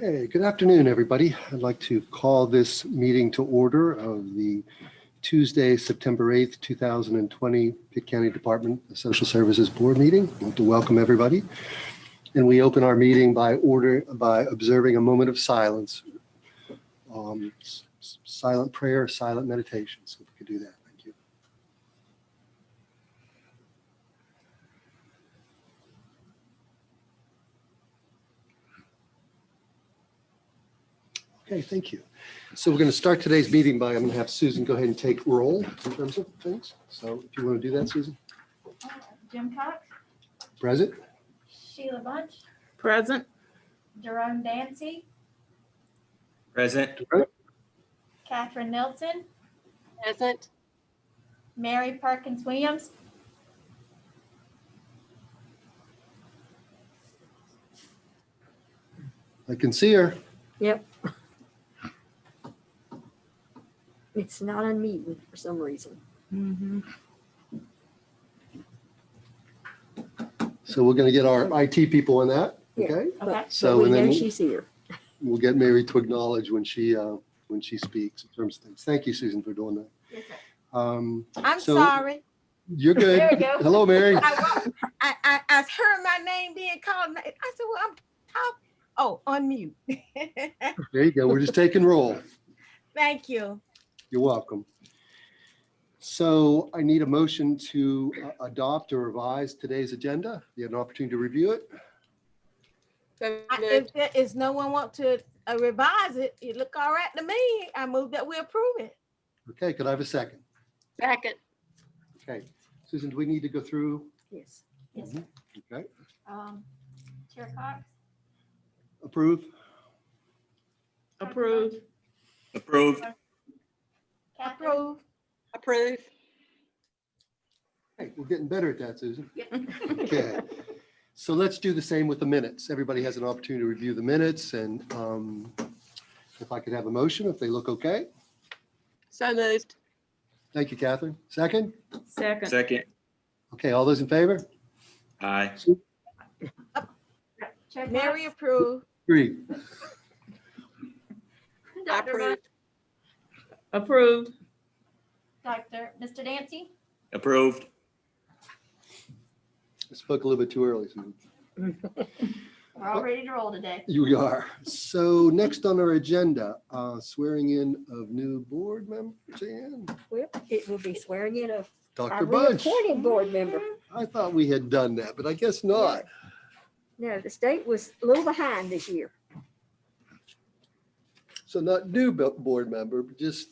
Okay, good afternoon, everybody. I'd like to call this meeting to order of the Tuesday, September 8th, 2020 Pitt County Department of Social Services Board meeting. I want to welcome everybody. And we open our meeting by observing a moment of silence. Silent prayer, silent meditation. So if we could do that, thank you. Okay, thank you. So we're going to start today's meeting by, I'm going to have Susan go ahead and take roll in terms of things. So if you want to do that, Susan. Jim Cox. Present. Sheila Bunch. Present. Jerome Dancy. Present. Catherine Nelson. Present. Mary Perkins Williams. I can see her. Yep. It's not unmuted for some reason. Mm-hmm. So we're going to get our IT people on that. Yeah. Okay. Okay. So we and then know she's here. we'll get Mary to acknowledge when she speaks in terms of things. Thank you, Susan, for doing that. Yes, sir. I'm So- sorry. You're good. There we go. Hello, Mary. I heard my name being called. I said, well, I'm talking. Oh, unmute. There you go. We're just taking roll. Thank you. You're welcome. So I need a motion to adopt or revise today's agenda. You had an opportunity to review it. If there is no one want to revise it, it look all right to me. I move that we approve it. Okay, could I have a second? Second. Okay. Susan, do we need to go through? Yes. Yes, Mhm. sir. Okay. Chair Cox. Approve? Approve. Approved. Catherine. Approve. Approve. Hey, we're getting better at that, Susan. Okay. So let's do the same with the minutes. Everybody has an opportunity to review the minutes, and if I could have a motion, if they look okay. So moved. Thank you, Catherine. Second? Second. Second. Okay, all those in favor? Aye. Chair Mary Cox. approved. Agree. Dr. Bunch. Approved. Mr. Dancy. Approved. I spoke a little bit too early, Susan. We're all ready to roll today. You are. So next on our agenda, swearing in of new board members, and Well, it will be swearing in of our Dr. Bunch. reappointed board member. I thought we had done that, but I guess not. No, the state was a little behind this year. So not new board member, but just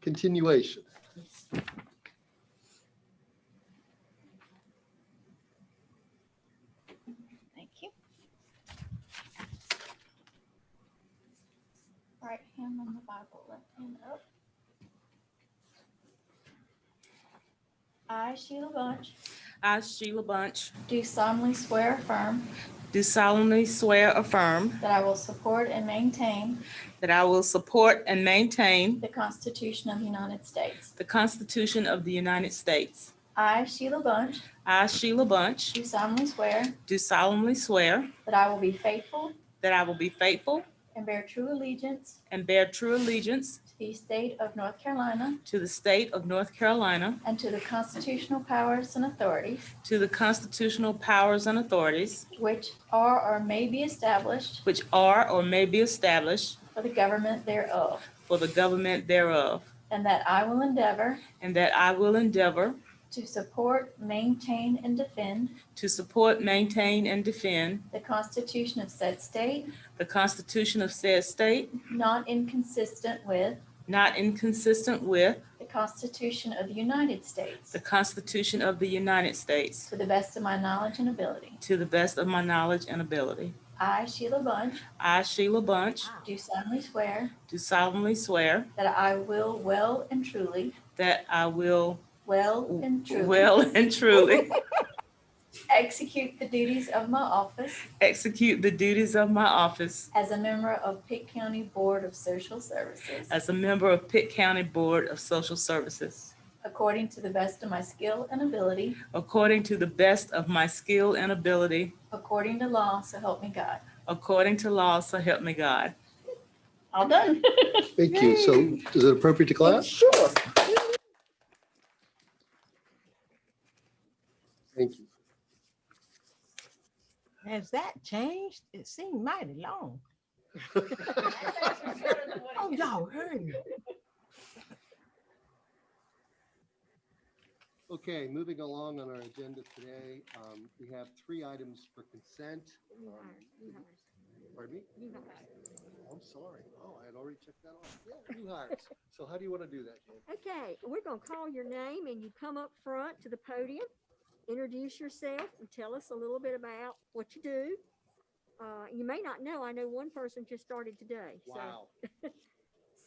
continuation. Thank you. Right hand on the Bible, left hand up. I, Sheila Bunch, I, Sheila Bunch, do solemnly swear affirm do solemnly swear affirm that I will support and maintain that I will support and maintain the Constitution of the United States. the Constitution of the United States. I, Sheila Bunch, I, Sheila Bunch, do solemnly swear do solemnly swear that I will be faithful that I will be faithful and bear true allegiance and bear true allegiance to the state of North Carolina to the state of North Carolina, and to the constitutional powers and authorities to the constitutional powers and authorities which are or may be established which are or may be established for the government thereof, for the government thereof, and that I will endeavor and that I will endeavor to support, maintain, and defend to support, maintain, and defend the Constitution of said state, the Constitution of said state, not inconsistent with not inconsistent with the Constitution of the United States, the Constitution of the United States, to the best of my knowledge and ability. to the best of my knowledge and ability. I, Sheila Bunch, I, Sheila Bunch, do solemnly swear do solemnly swear that I will well and truly that I will well and truly execute the duties of my office execute the duties of my office as a member of Pitt County Board of Social Services as a member of Pitt County Board of Social Services, according to the best of my skill and ability, according to the best of my skill and ability, according to law, so help me God. according to law, so help me God. All done. Thank you. So is it appropriate to clap? Sure. Thank you. Has that changed? It seemed mighty long. Oh, y'all heard me. Okay, moving along on our agenda today, we have 3 items for consent. Pardon me? I'm sorry. Oh, I had already checked that off. Yeah, new hires. So how do you want to do that, Jen? Okay, we're gonna call your name and you come up front to the podium, introduce yourself and tell us a little bit about what you do. You may not know, I know one person just started today. Wow.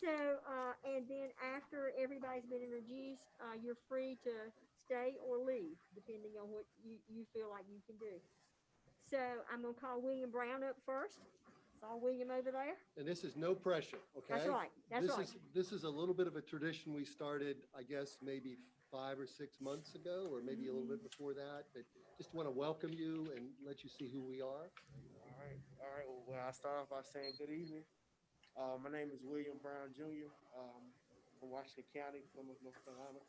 And then after everybody's been introduced, you're free to stay or leave, depending on what you feel like you can do. So I'm gonna call William Brown up first. Saw William over there. And this is no pressure, okay? That's right, that's right. This is a little bit of a tradition we started, I guess, maybe 5 or 6 months ago, or maybe a little bit before that, but just want to welcome you and let you see who we are. All right. Well, I'll start off by saying good evening. My name is William Brown Jr. From Washington County, Plymouth, North Carolina.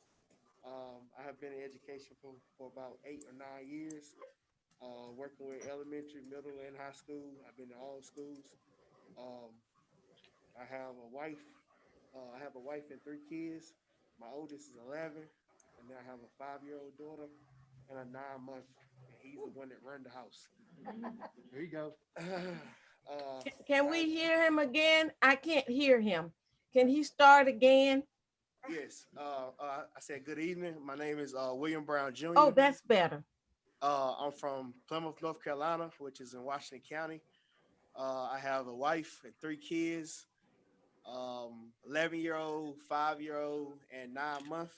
I have been in education for about 8 or 9 years, working with elementary, middle, and high school. I've been to all schools. I have a wife. I have a wife and 3 kids. My oldest is 11, and then I have a 5-year-old daughter and a 9-month. And he's the one that run the house. There you go. Can we hear him again? I can't hear him. Can he start again? Yes. I said good evening. My name is William Brown Jr. Oh, that's better. I'm from Plymouth, North Carolina, which is in Washington County. I have a wife and 3 kids, 11-year-old, 5-year-old, and 9-month.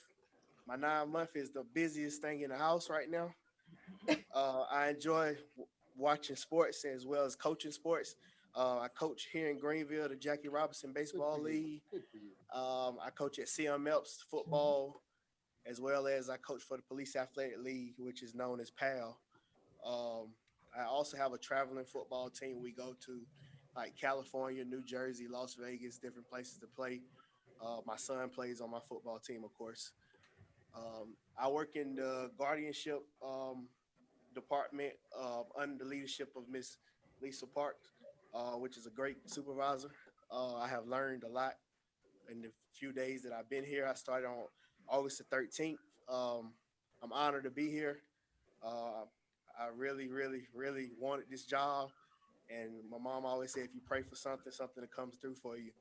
My 9-month is the busiest thing in the house right now. I enjoy watching sports as well as coaching sports. I coach here in Greenville, the Jackie Robinson Baseball League. Good for you. I coach at CM Elps football, as well as I coach for the Police Athletic League, which is known as PAL. I also have a traveling football team. We go to like California, New Jersey, Las Vegas, different places to play. My son plays on my football team, of course. I work in the guardianship department under the leadership of Miss Lisa Parks, which is a great supervisor. I have learned a lot in the few days that I've been here. I started on August the 13th. I'm honored to be here. I really, really, really wanted this job. And my mom always said, if you pray for something, something that comes through for you.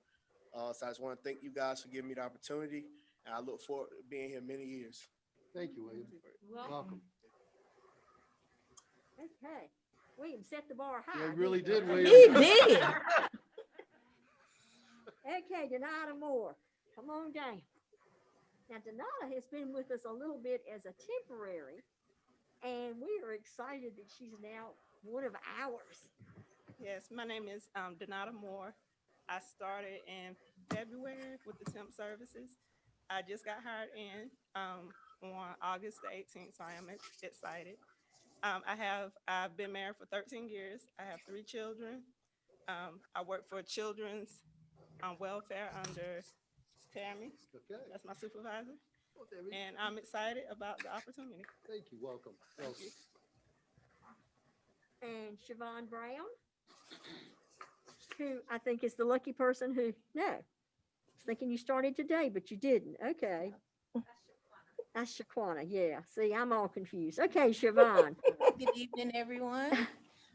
So I just want to thank you guys for giving me the opportunity. And I look forward to being here many years. Thank you, William. Welcome. Okay, William set the bar high. Yeah, it really did, He William. did. Okay, Donata Moore, come on down. Now, Donata has been with us a little bit as a temporary, and we are excited that she's now one of ours. Yes, my name is Donata Moore. I started in February with the temp services. I just got hired in on August the 18th, so I am excited. I've been married for 13 years. I have 3 children. I work for children's welfare under Tammy. Okay. That's my supervisor. Well, Tammy, And I'm excited about the opportunity. thank you. Welcome. Welcome. And Siobhan Brown, who I think is the lucky person who, no, I was thinking you started today, but you didn't. Okay. That's Shaquana, yeah. See, I'm all confused. Okay, Siobhan. Good evening, everyone.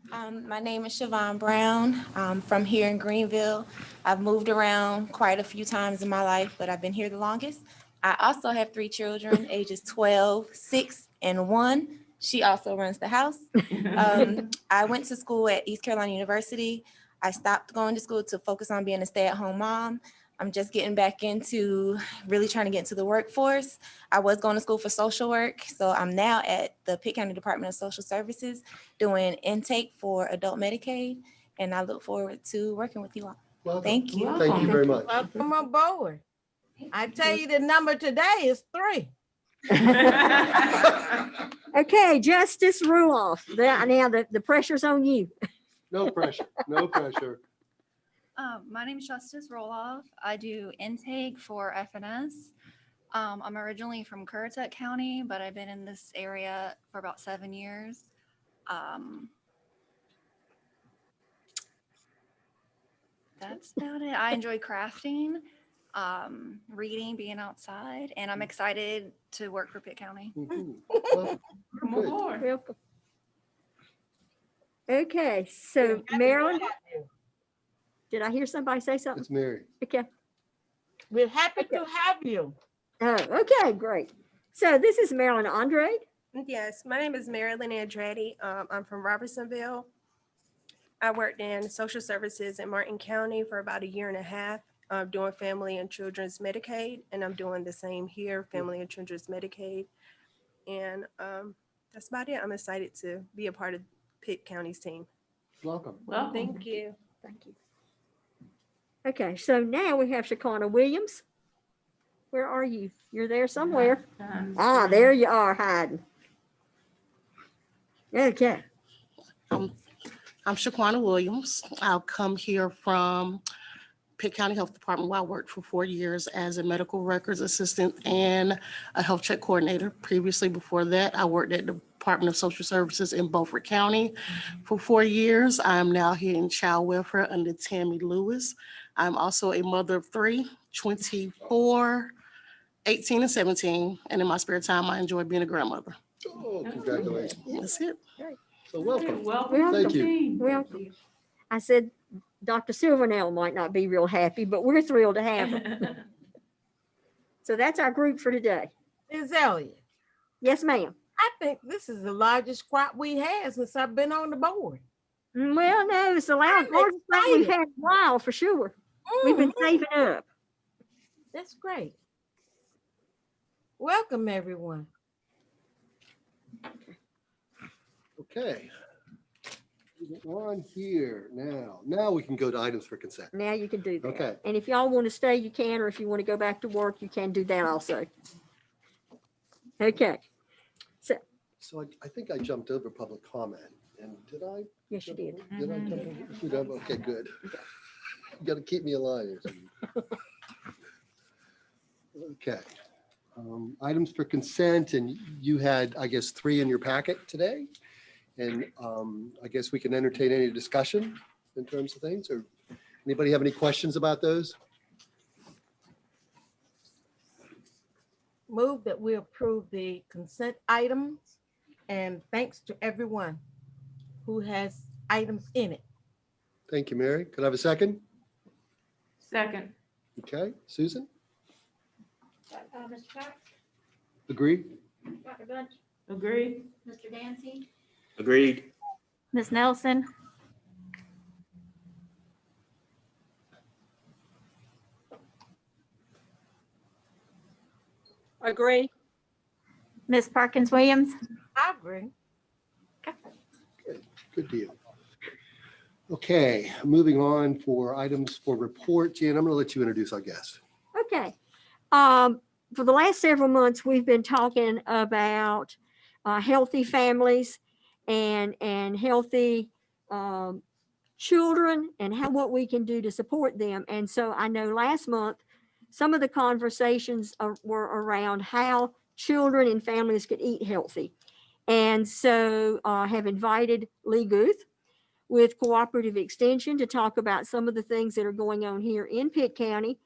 My name is Siobhan Brown. I'm from here in Greenville. I've moved around quite a few times in my life, but I've been here the longest. I also have 3 children, ages 12, 6, and 1. She also runs the house. I went to school at East Carolina University. I stopped going to school to focus on being a stay-at-home mom. I'm just getting back into really trying to get into the workforce. I was going to school for social work, so I'm now at the Pitt County Department of Social Services doing intake for adult Medicaid, and I look forward to working with you all. Welcome. Thank you. Thank you very much. Welcome aboard. I tell you, the number today is 3. Okay, Justice Ruoff. Now the pressure's on you. No pressure, no pressure. My name is Justice Roloff. I do intake for FNS. I'm originally from Currituck County, but I've been in this area for about 7 years. That's about it. I enjoy crafting, reading, being outside, and I'm excited to work for Pitt County. Mhm. Well, good. Welcome. Okay, so Marilyn, did I hear somebody say something? It's Mary. Okay. We're happy to have you. Oh, okay, great. So this is Marilyn Andrade. Yes, my name is Marilyn Andretti. I'm from Robertsonville. I worked in social services in Martin County for about 1.5 years, doing family and children's Medicaid, and I'm doing the same here, family and children's Medicaid. And that's about it. I'm excited to be a part of Pitt County's team. Welcome. Well, thank you. Thank you. Okay, so now we have Shaquana Williams. Where are you? You're there somewhere. Ah, there you are hiding. Okay. I'm Shaquana Williams. I'll come here from Pitt County Health Department, where I worked for 4 years as a medical records assistant and a health check coordinator. Previously, before that, I worked at the Department of Social Services in Beaufort County for 4 years. I am now here in child welfare under Tammy Lewis. I'm also a mother of 3, 24, 18, and 17. And in my spare time, I enjoy being a grandmother. Oh, congratulations. That's it. So welcome. Welcome. Thank you. Welcome. I said Dr. Silvernail might not be real happy, but we're thrilled to have her. So that's our group for today. Azalea, Yes, ma'am. I think this is the largest crop we had since I've been on the board. Well, no, it's the largest thing we've had in a while for sure. We've been saving up. That's great. Welcome, everyone. Okay. On here now. Now we can go to items for consent. Now you can do that. Okay. And if y'all want to stay, you can, or if you want to go back to work, you can do that also. Okay. So I think I jumped over public comment. And did I? Yes, you did. Did I jump over? You did? Okay, good. You got to keep me alive here. Okay. Items for consent, and you had, I guess, 3 in your packet today. And I guess we can entertain any discussion in terms of things, or anybody have any questions about those? Move that we approve the consent items, and thanks to everyone who has items in it. Thank you, Mary. Could I have a second? Second. Okay, Susan? Mr. Cox, Agree? Dr. Bunch, Agreed. Mr. Dancy, Agreed. Ms. Nelson, Agree. Ms. Perkins Williams. I agree. Good deal. Okay, moving on for items for report. Jan, I'm going to let you introduce our guest. Okay. For the last several months, we've been talking about healthy families and healthy children and what we can do to support them. And so I know last month, some of the conversations were around how children and families could eat healthy. And so I have invited Lee Guth with Cooperative Extension to talk about some of the things that are going on here in Pitt County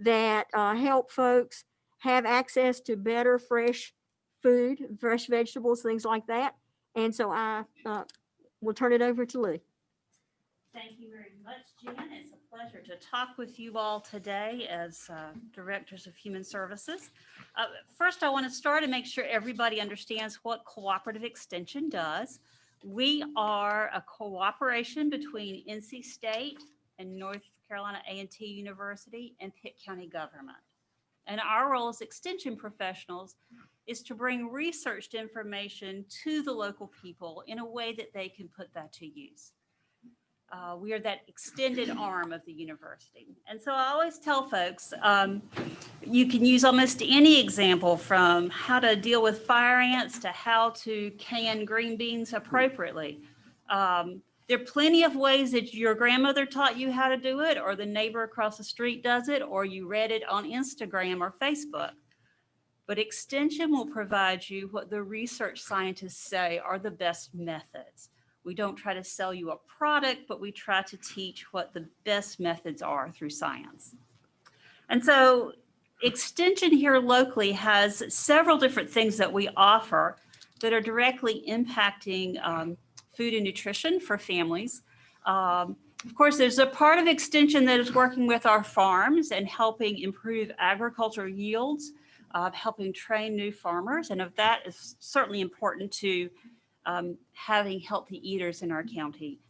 that help folks have access to better fresh food, fresh vegetables, things like that. And so I will turn it over to Lee. Thank you very much, Jan. It's a pleasure to talk with you all today as Directors of Human Services. First, I want to start and make sure everybody understands what Cooperative Extension does. We are a cooperation between NC State and North Carolina A&T University and Pitt County government. And our role as extension professionals is to bring researched information to the local people in a way that they can put that to use. We are that extended arm of the university. And so I always tell folks, you can use almost any example from how to deal with fire ants to how to can green beans appropriately. There are plenty of ways that your grandmother taught you how to do it, or the neighbor across the street does it, or you read it on Instagram or Facebook. But Extension will provide you what the research scientists say are the best methods. We don't try to sell you a product, but we try to teach what the best methods are through science. And so Extension here locally has several different things that we offer that are directly impacting food and nutrition for families. Of course, there's a part of Extension that is working with our farms and helping improve agricultural yields, helping train new farmers, and of that is certainly important to having healthy eaters in our county.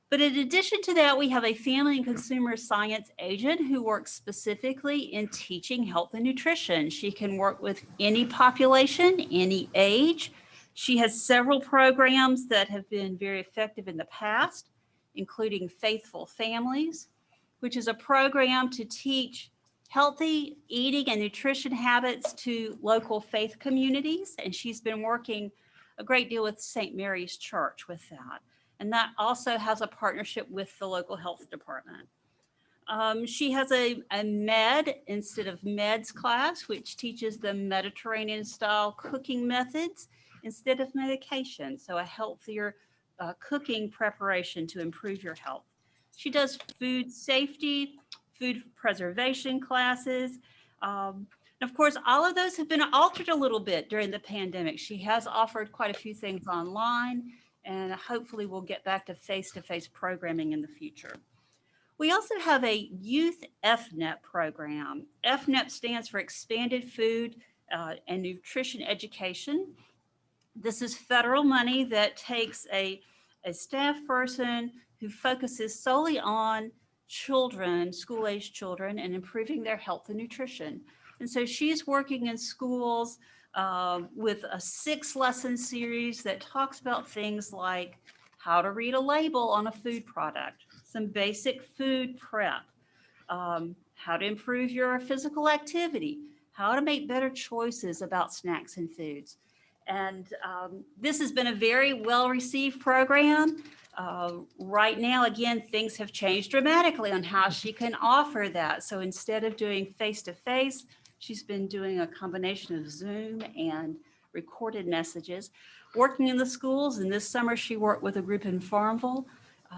But in addition to that, we have a family and consumer science agent who works specifically in teaching health and nutrition. She can work with any population, any age. She has several programs that have been very effective in the past, including Faithful Families, which is a program to teach healthy eating and nutrition habits to local faith communities. And she's been working a great deal with St. Mary's Church with that. And that also has a partnership with the local health department. She has a med instead of meds class, which teaches the Mediterranean style cooking methods instead of medication. So a healthier cooking preparation to improve your health. She does food safety, food preservation classes. And of course, all of those have been altered a little bit during the pandemic. She has offered quite a few things online, and hopefully we'll get back to face-to-face programming in the future. We also have a youth FNEP program. FNEP stands for Expanded Food and Nutrition Education. This is federal money that takes a staff person who focuses solely on children, school-aged children, and improving their health and nutrition. And so she's working in schools with a 6-lesson series that talks about things like how to read a label on a food product, some basic food prep, how to improve your physical activity, how to make better choices about snacks and foods. And this has been a very well-received program. Right now, again, things have changed dramatically on how she can offer that. So instead of doing face-to-face, she's been doing a combination of Zoom and recorded messages, working in the schools. And this summer, she worked with a group in Farmville.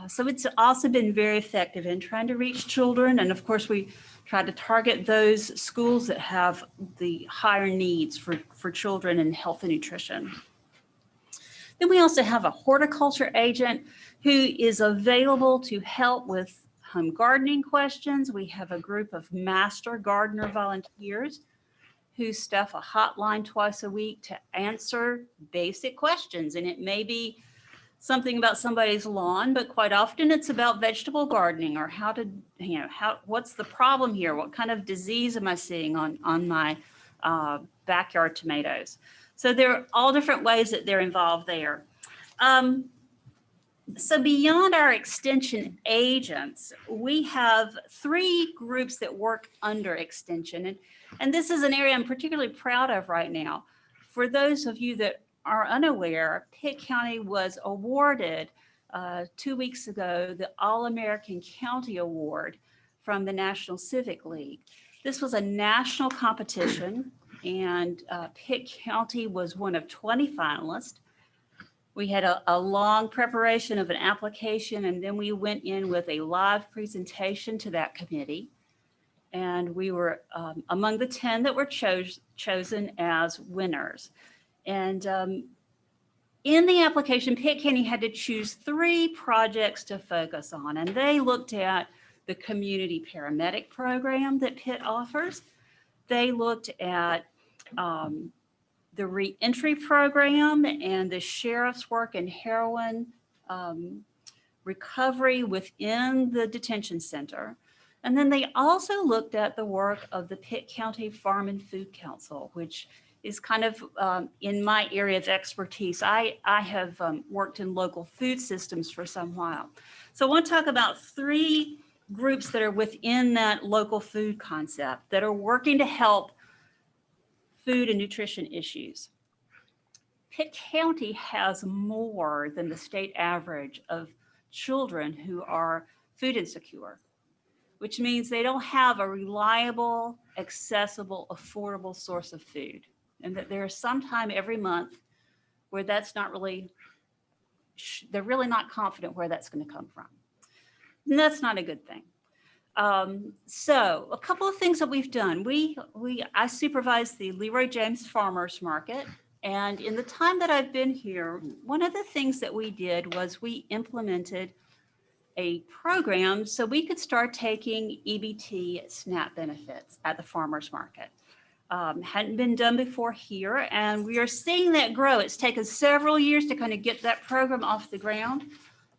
So it's also been very effective in trying to reach children. And of course, we try to target those schools that have the higher needs for children in health and nutrition. Then we also have a horticulture agent who is available to help with home gardening questions. We have a group of master gardener volunteers who staff a hotline twice a week to answer basic questions. And it may be something about somebody's lawn, but quite often it's about vegetable gardening or how to, what's the problem here? What kind of disease am I seeing on my backyard tomatoes? So there are all different ways that they're involved there. So beyond our extension agents, we have 3 groups that work under extension. And this is an area I'm particularly proud of right now. For those of you that are unaware, Pitt County was awarded 2 weeks ago the All-American County Award from the National Civic League. This was a national competition, and Pitt County was one of 20 finalists. We had a long preparation of an application, and then we went in with a live presentation to that committee. And we were among the 10 that were chosen as winners. And in the application, Pitt County had to choose 3 projects to focus on. And they looked at the community paramedic program that Pitt offers. They looked at the reentry program and the sheriff's work in heroin recovery within the detention center. And then they also looked at the work of the Pitt County Farm and Food Council, which is kind of in my area of expertise. I have worked in local food systems for some while. So I want to talk about 3 groups that are within that local food concept that are working to help food and nutrition issues. Pitt County has more than the state average of children who are food insecure, which means they don't have a reliable, accessible, affordable source of food. And that there is some time every month where that's not really, they're really not confident where that's going to come from. And that's not a good thing. So a couple of things that we've done. I supervise the Leroy James Farmers Market. And in the time that I've been here, one of the things that we did was we implemented a program so we could start taking EBT SNAP benefits at the farmers market. Hadn't been done before here, and we are seeing that grow. It's taken several years to kind of get that program off the ground,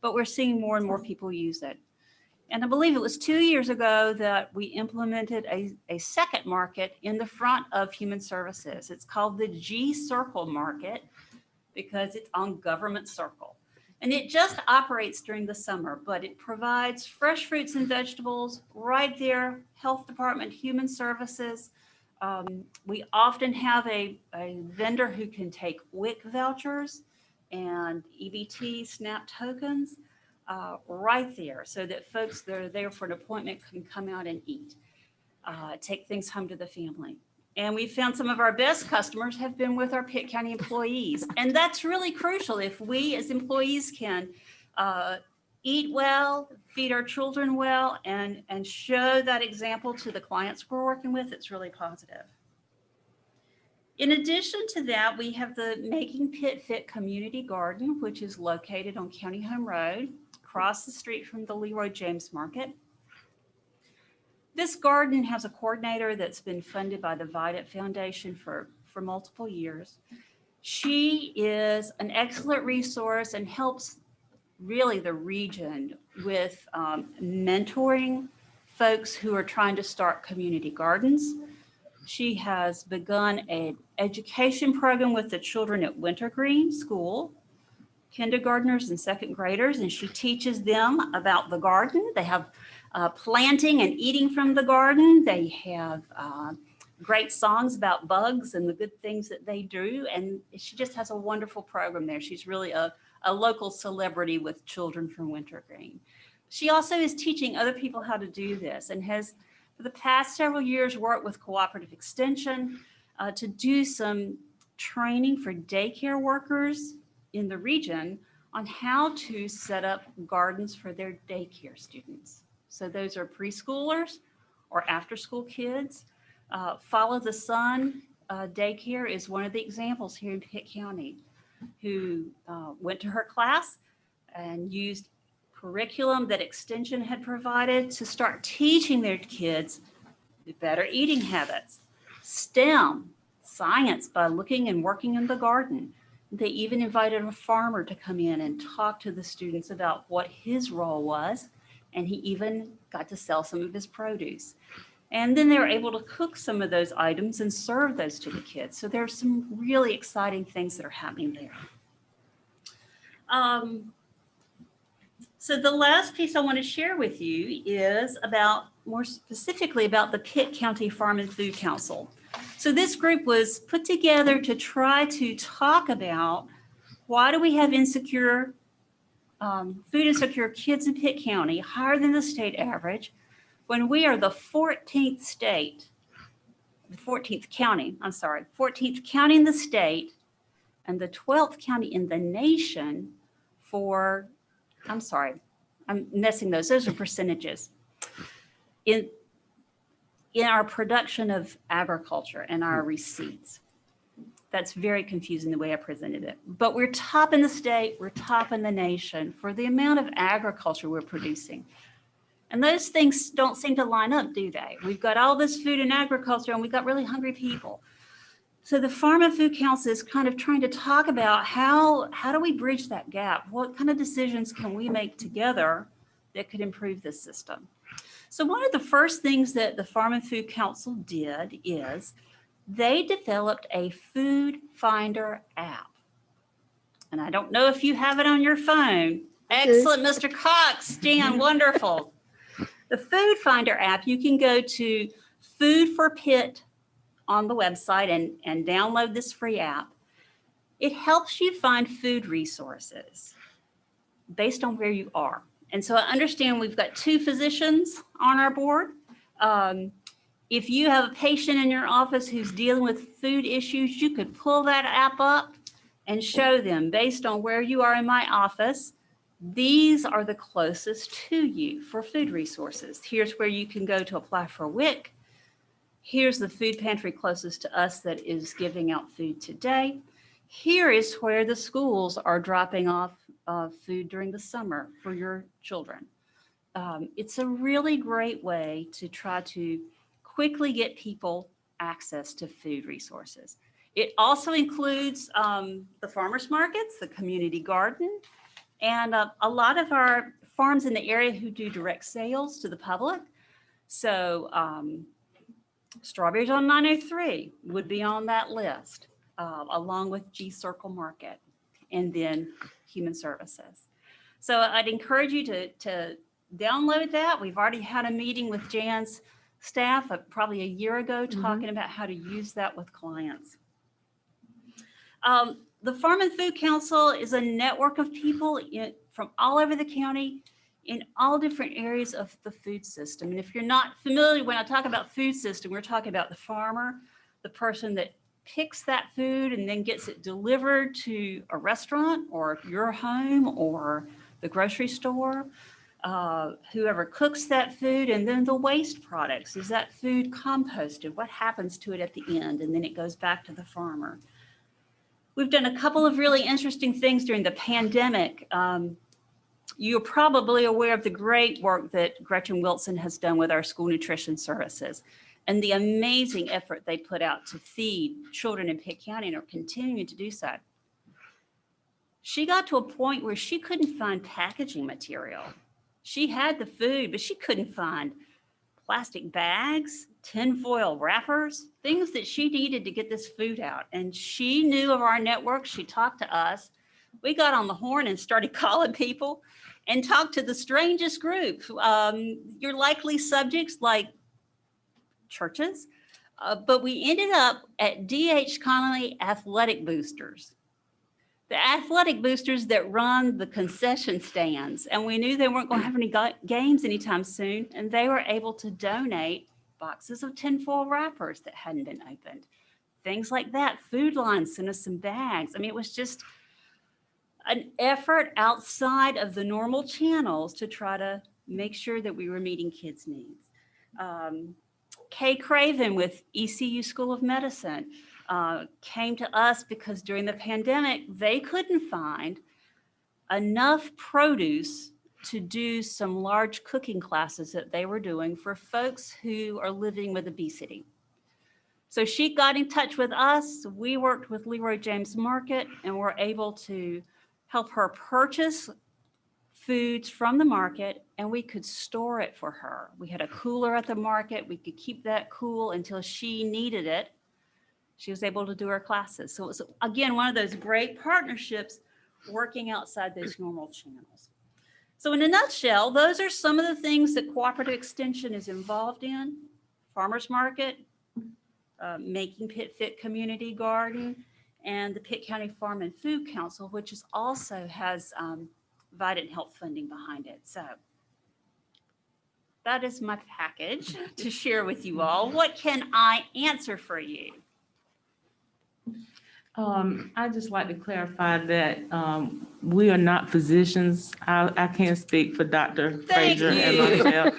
but we're seeing more and more people use it. And I believe it was 2 years ago that we implemented a second market in the front of Human Services. It's called the G Circle Market because it's on Government Circle. And it just operates during the summer, but it provides fresh fruits and vegetables right there, Health Department, Human Services. We often have a vendor who can take WIC vouchers and EBT SNAP tokens right there so that folks that are there for an appointment can come out and eat, take things home to the family. And we found some of our best customers have been with our Pitt County employees. And that's really crucial. If we as employees can eat well, feed our children well, and show that example to the clients we're working with, it's really positive. In addition to that, we have the Making Pitt Fit Community Garden, which is located on County Home Road, across the street from the Leroy James Market. This garden has a coordinator that's been funded by the Vidant Foundation for multiple years. She is an excellent resource and helps really the region with mentoring folks who are trying to start community gardens. She has begun an education program with the children at Wintergreen School, kindergartners and second graders, and she teaches them about the garden. They have planting and eating from the garden. They have great songs about bugs and the good things that they do. And she just has a wonderful program there. She's really a local celebrity with children from Wintergreen. She also is teaching other people how to do this and has, for the past several years, worked with Cooperative Extension to do some training for daycare workers in the region on how to set up gardens for their daycare students. So those are preschoolers or after-school kids. Follow the Sun Daycare is one of the examples here in Pitt County who went to her class and used curriculum that Extension had provided to start teaching their kids better eating habits, STEM, science by looking and working in the garden. They even invited a farmer to come in and talk to the students about what his role was. And he even got to sell some of his produce. And then they were able to cook some of those items and serve those to the kids. So there's some really exciting things that are happening there. So the last piece I want to share with you is about, more specifically, about the Pitt County Farm and Food Council. So this group was put together to try to talk about why do we have insecure food insecure kids in Pitt County, higher than the state average, when we are the 14th state, the 14th county, 14th county in the state and the 12th county in the nation for, I'm messing those are percentages, in our production of agriculture and our receipts. That's very confusing the way I presented it. But we're top in the state, we're top in the nation for the amount of agriculture we're producing. And those things don't seem to line up, do they? We've got all this food and agriculture and we've got really hungry people. So the Farm and Food Council is kind of trying to talk about how do we bridge that gap? What kind of decisions can we make together that could improve this system? So one of the first things that the Farm and Food Council did is they developed a food finder app. And I don't know if you have it on your phone. Excellent, Mr. Cox, Jan, wonderful. The food finder app, you can go to Food for Pitt on the website and download this free app. It helps you find food resources based on where you are. And so I understand we've got 2 physicians on our board. If you have a patient in your office who's dealing with food issues, you could pull that app up and show them based on where you are in my office. These are the closest to you for food resources. Here's where you can go to apply for WIC. Here's the food pantry closest to us that is giving out food today. Here is where the schools are dropping off food during the summer for your children. It's a really great way to try to quickly get people access to food resources. It also includes the farmers markets, the community garden, and a lot of our farms in the area who do direct sales to the public. So Strawberries on 903 would be on that list, along with G Circle Market and then Human Services. So I'd encourage you to download that. We've already had a meeting with Jan's staff probably a year ago talking about how to use that with clients. The Farm and Food Council is a network of people from all over the county in all different areas of the food system. And if you're not familiar, when I talk about food system, we're talking about the farmer, the person that picks that food and then gets it delivered to a restaurant or your home or the grocery store, whoever cooks that food, and then the waste products. Is that food composted? What happens to it at the end? And then it goes back to the farmer. We've done a couple of really interesting things during the pandemic. You're probably aware of the great work that Gretchen Wilson has done with our school nutrition services and the amazing effort they put out to feed children in Pitt County and are continuing to do so. She got to a point where she couldn't find packaging material. She had the food, but she couldn't find plastic bags, tinfoil wrappers, things that she needed to get this food out. And she knew of our network. She talked to us. We got on the horn and started calling people and talked to the strangest group. Your likely subjects like churches, but we ended up at D.H. Connolly Athletic Boosters. The athletic boosters that run the concession stands, and we knew they weren't going to have any games anytime soon, and they were able to donate boxes of tinfoil wrappers that hadn't been opened. Things like that. Food Line sent us some bags. I mean, it was just an effort outside of the normal channels to try to make sure that we were meeting kids' needs. Kay Craven with ECU School of Medicine came to us because during the pandemic, they couldn't find enough produce to do some large cooking classes that they were doing for folks who are living with obesity. So she got in touch with us. We worked with Leroy James Market and were able to help her purchase foods from the market, and we could store it for her. We had a cooler at the market. We could keep that cool until she needed it. She was able to do her classes. So it was, again, one of those great partnerships working outside those normal channels. So in a nutshell, those are some of the things that Cooperative Extension is involved in. Farmers Market, making Pitt Fit Community Garden, and the Pitt County Farm and Food Council, which is also has Vidant Health funding behind it. So that is my package to share with you all. What can I answer for you? I'd just like to clarify that we are not physicians. I can't speak for Dr. Frazier and myself.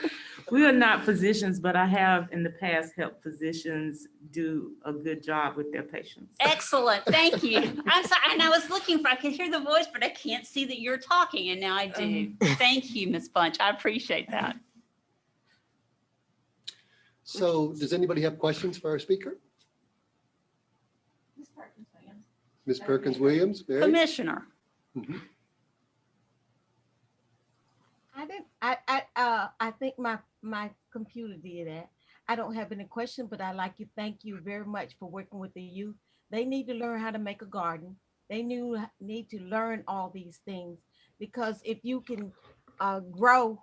We are not physicians, but I have in the past helped physicians do a good job with their patients. Excellent, thank you. I'm sorry, and I was looking for, I could hear the voice, but I can't see that you're talking, and now I do. Thank you, Ms. Bunch, I appreciate that. So does anybody have questions for our speaker? Ms. Perkins Williams, Mary? Commissioner. Mhm. I think my computer did that. I don't have any question, but I'd like to thank you very much for working with the youth. They need to learn how to make a garden. They need to learn all these things, because if you can grow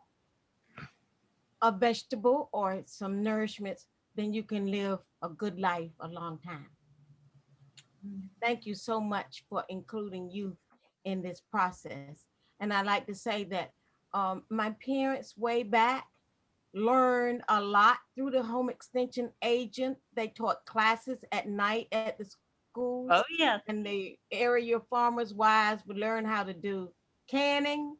a vegetable or some nourishments, then you can live a good life a long time. Thank you so much for including youth in this process. And I like to say that my parents way back learned a lot through the home extension agent. They taught classes at night at the schools. Oh, yeah. And the area farmers' wives would learn how to do canning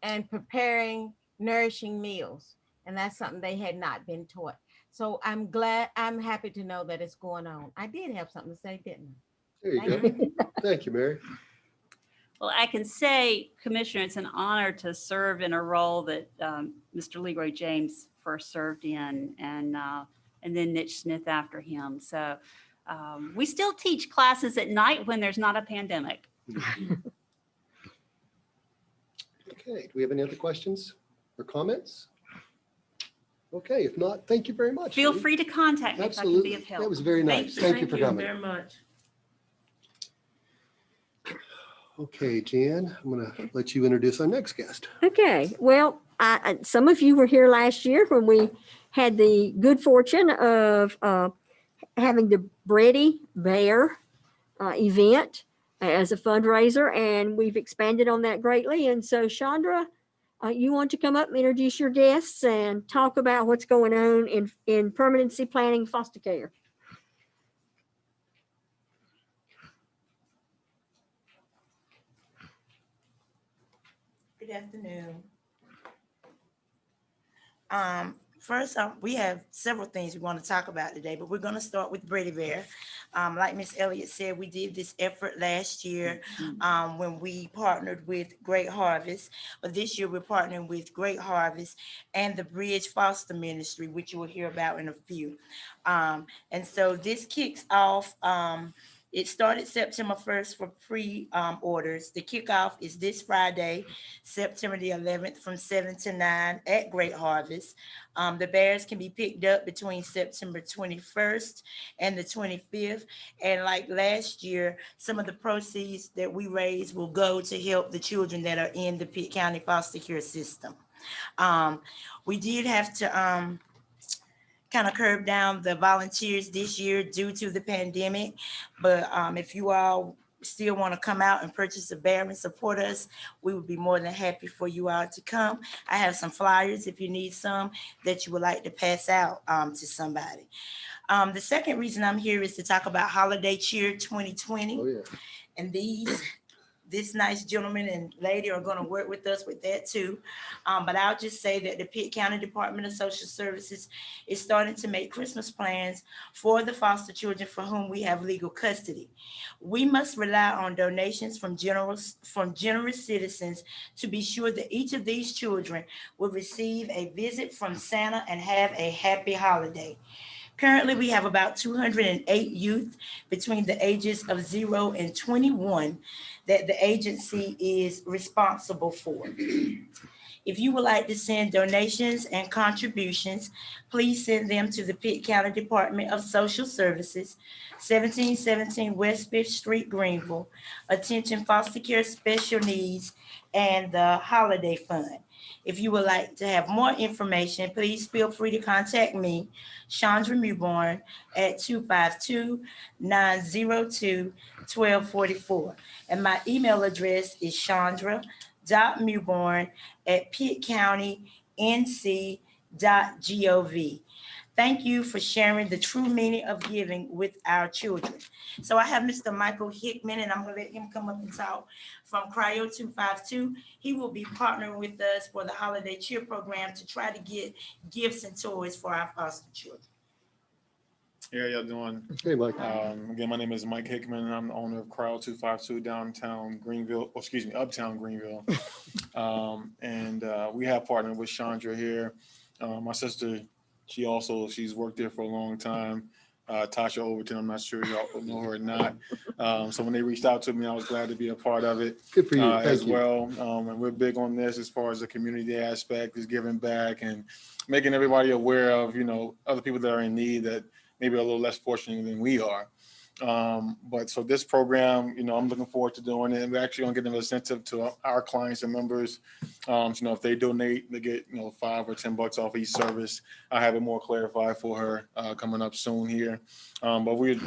and preparing nourishing meals. And that's something they had not been taught. So I'm happy to know that it's going on. I did have something to say, didn't I? There you go. Thank you, Mary. Well, I can say, Commissioner, it's an honor to serve in a role that Mr. Leroy James first served in, and then Mitch Smith after him. So we still teach classes at night when there's not a pandemic. Okay, do we have any other questions or comments? Okay, if not, thank you very much. Feel Judy. free to contact me Absolutely. if I can be of help. That was very nice. Thank you for coming. very much. Okay, Jan, I'm going to let you introduce our next guest. Okay, well, some of you were here last year when we had the good fortune of having the Brady Bear event as a fundraiser, and we've expanded on that greatly. And so, Chandra, you want to come up and introduce your guests and talk about what's going on in permanency planning foster care. Good afternoon. First, we have several things we want to talk about today, but we're going to start with Brady Bear. Like Miss Elliott said, we did this effort last year when we partnered with Great Harvest. But this year, we're partnering with Great Harvest and the Bridge Foster Ministry, which you will hear about in a few. And so this kicks off. It started September 1st for pre-orders. The kickoff is this Friday, September the 11th from 7 to 9 at Great Harvest. The bears can be picked up between September 21st and the 25th. And like last year, some of the proceeds that we raise will go to help the children that are in the Pitt County foster care system. We did have to kind of curb down the volunteers this year due to the pandemic. But if you all still want to come out and purchase a bear and support us, we would be more than happy for you all to come. I have some flyers if you need some that you would like to pass out to somebody. The second reason I'm here is to talk about Holiday Cheer 2020. Oh, yeah. And this nice gentleman and lady are going to work with us with that too. But I'll just say that the Pitt County Department of Social Services is starting to make Christmas plans for the foster children for whom we have legal custody. We must rely on donations from generous citizens to be sure that each of these children will receive a visit from Santa and have a happy holiday. Currently, we have about 208 youth between the ages of 0 and 21 that the agency is responsible for. If you would like to send donations and contributions, please send them to the Pitt County Department of Social Services, 1717 West 5th Street, Greenville. Attention Foster Care Special Needs and the Holiday Fund. If you would like to have more information, please feel free to contact me, Chandra Mewborn, at 252-902-1244. And my email address is chandra.mewborn@pittcountync.gov. Thank you for sharing the true meaning of giving with our children. So I have Mr. Michael Hickman, and I'm going to let him come up and talk from Cryo 252. He will be partnering with us for the Holiday Cheer Program to try to get gifts and toys for our foster children. Hey, how y'all doing? Hey, Mike. Again, my name is Mike Hickman, and I'm the owner of Cryo 252 uptown Greenville. And we have partnered with Chandra here. My sister, she's worked there for a long time. Tasha Overton, I'm not sure y'all know her or not. So when they reached out to me, I was glad to be a part of it. Good for you. As Thank you. well. And we're big on this as far as the community aspect is giving back and making everybody aware of, other people that are in need that maybe a little less fortunate than we are. But so this program, I'm looking forward to doing it. And we're actually going to give them an incentive to our clients and members. If they donate, they get, $5 or $10 off each service. I have it more clarified for her coming up soon here. But we're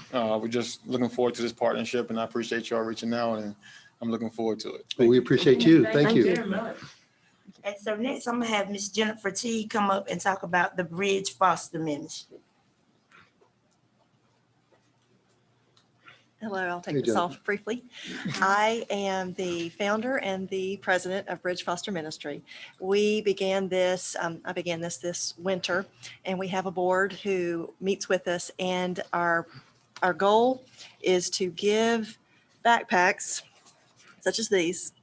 just looking forward to this partnership, and I appreciate y'all reaching out and I'm looking forward to it. Well, we appreciate you. Thank you. Very much. And so next, I'm gonna have Miss Jennifer T come up and talk about the Bridge Foster Ministry. Hello, I'll Hey, take this Jennifer. off briefly. I am the founder and the president of Bridge Foster Ministry. We began this, I began this winter, and we have a board who meets with us, and our goal is to give backpacks such as these,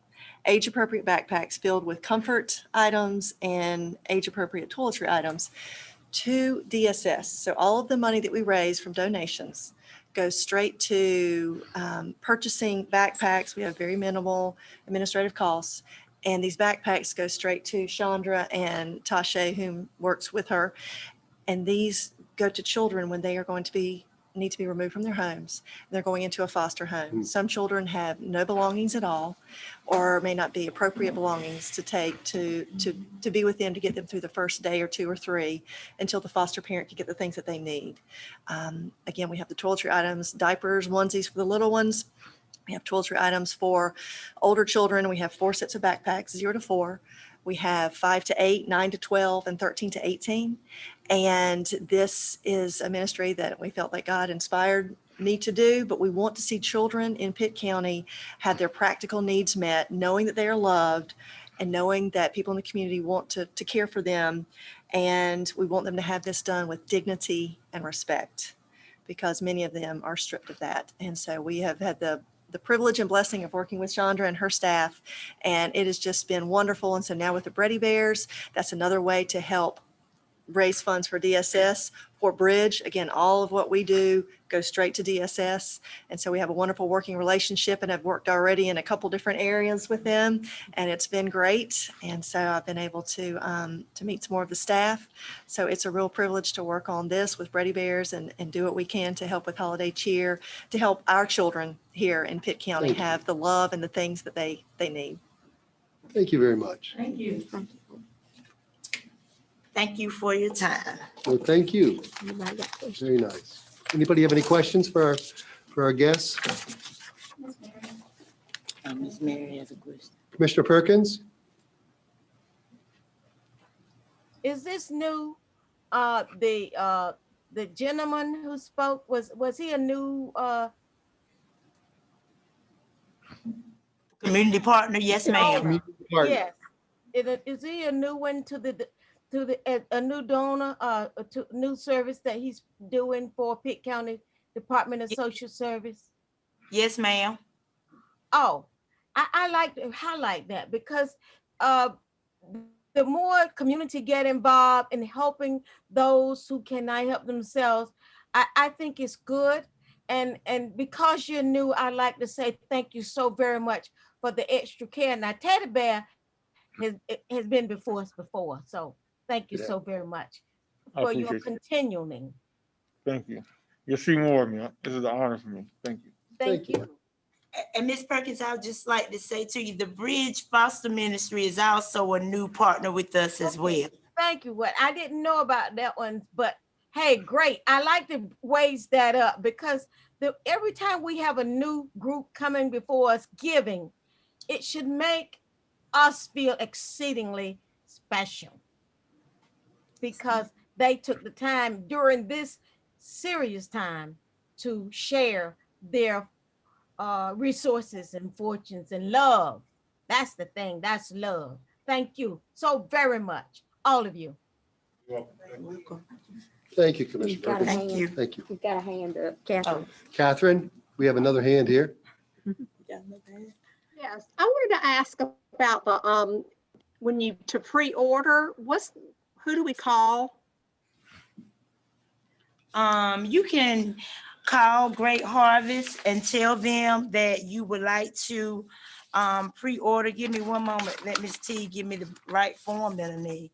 age-appropriate backpacks filled with comfort items and age-appropriate toiletry items to DSS. So all of the money that we raise from donations goes straight to purchasing backpacks. We have very minimal administrative costs. And these backpacks go straight to Chandra and Tasha, whom works with her. And these go to children when they are going to need to be removed from their homes. They're going into a foster home. Some children have no belongings at all, or may not be appropriate belongings to take to be with them to get them through the first day or 2 or 3 until the foster parent can get the things that they need. Again, we have the toiletry items, diapers, onesies for the little ones. We have toiletry items for older children. We have 4 sets of backpacks, 0 to 4. We have 5 to 8, 9 to 12, and 13 to 18. And this is a ministry that we felt like God inspired me to do, but we want to see children in Pitt County have their practical needs met, knowing that they are loved and knowing that people in the community want to care for them. And we want them to have this done with dignity and respect, because many of them are stripped of that. And so we have had the privilege and blessing of working with Chandra and her staff, and it has just been wonderful. And so now with the Brady Bears, that's another way to help raise funds for DSS. For Bridge, again, all of what we do goes straight to DSS. And so we have a wonderful working relationship, and I've worked already in a couple different areas with them, and it's been great. And so I've been able to meet some more of the staff. So it's a real privilege to work on this with Brady Bears and do what we can to help with holiday cheer, to help our children here in Pitt County Thank you. have the love and the things that they need. Thank you very much. Thank you. Thank you for your time. Well, thank you. Very nice. Anybody have any questions for our guests? Ms. Mary has a question. Commissioner Perkins? Is this new? The gentleman who spoke, was he a new? Community partner, yes, ma'am. Community partner. Yes. Is he a new one to a new donor, to new service that he's doing for Pitt County Department of Social Service? Yes, ma'am. Oh, I like to highlight that, because the more community get involved in helping those who cannot help themselves, I think it's good. And because you're new, I'd like to say thank you so very much for the extra care. Now, Teddy Bear has been before us before, so thank you so very much I for your appreciate it. continuing. Thank you. You'll see more of me. This is an honor for me. Thank you. Thank you. And Ms. Perkins, I would just like to say to you, the Bridge Foster Ministry is also a new partner with us as well. Thank you. What I didn't know about that one, but hey, great. I like to raise that up, because every time we have a new group coming before us giving, it should make us feel exceedingly special, because they took the time during this serious time to share their resources and fortunes and love. That's the thing. That's love. Thank you so very much, all of you. Thank you, Commissioner Perkins. Thank you. Thank you. We've got a hand up, Catherine. Catherine, we have another hand here. Yes, I wanted to ask about the when you to pre-order, who do we call? You can call Great Harvest and tell them that you would like to pre-order. Give me one moment. Let Ms. T give me the right form that I need.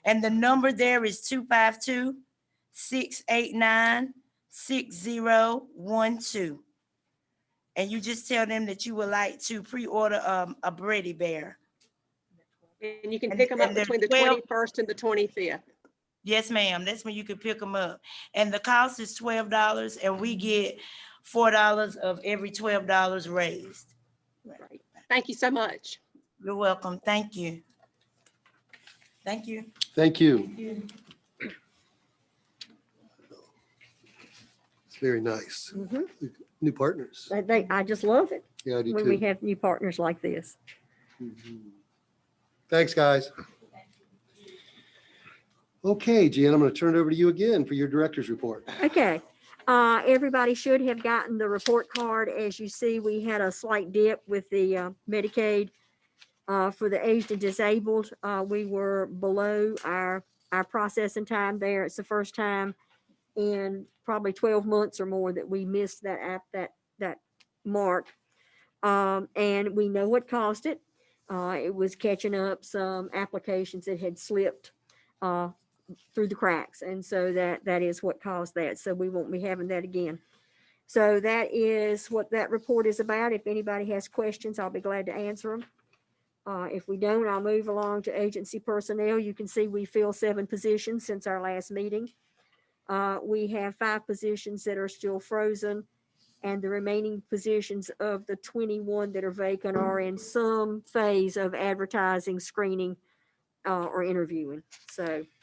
And the number there is 252-689-6012. And you just tell them that you would like to pre-order a Brady Bear. And you can pick them up between the 21st and the 25th. Yes, ma'am. That's when you can pick them up. And the cost is $12, and we get $4 of every $12 raised. Great. Thank you so much. You're welcome. Thank you. Thank you. Thank you. It's very nice. New partners. I just love it Yeah, I do when we too. have new partners like this. Thanks, guys. Okay, Jan, I'm going to turn it over to you again for your director's report. Okay, everybody should have gotten the report card. As you see, we had a slight dip with the Medicaid. For the aged and disabled, we were below our processing time there. It's the first time in probably 12 months or more that we missed that mark. And we know what caused it. It was catching up some applications that had slipped through the cracks. And so that is what caused that. So we won't be having that again. So that is what that report is about. If anybody has questions, I'll be glad to answer them. If we don't, I'll move along to agency personnel. You can see we filled 7 positions since our last meeting. We have 5 positions that are still frozen, and the remaining positions of the 21 that are vacant are in some phase of advertising, screening, or interviewing.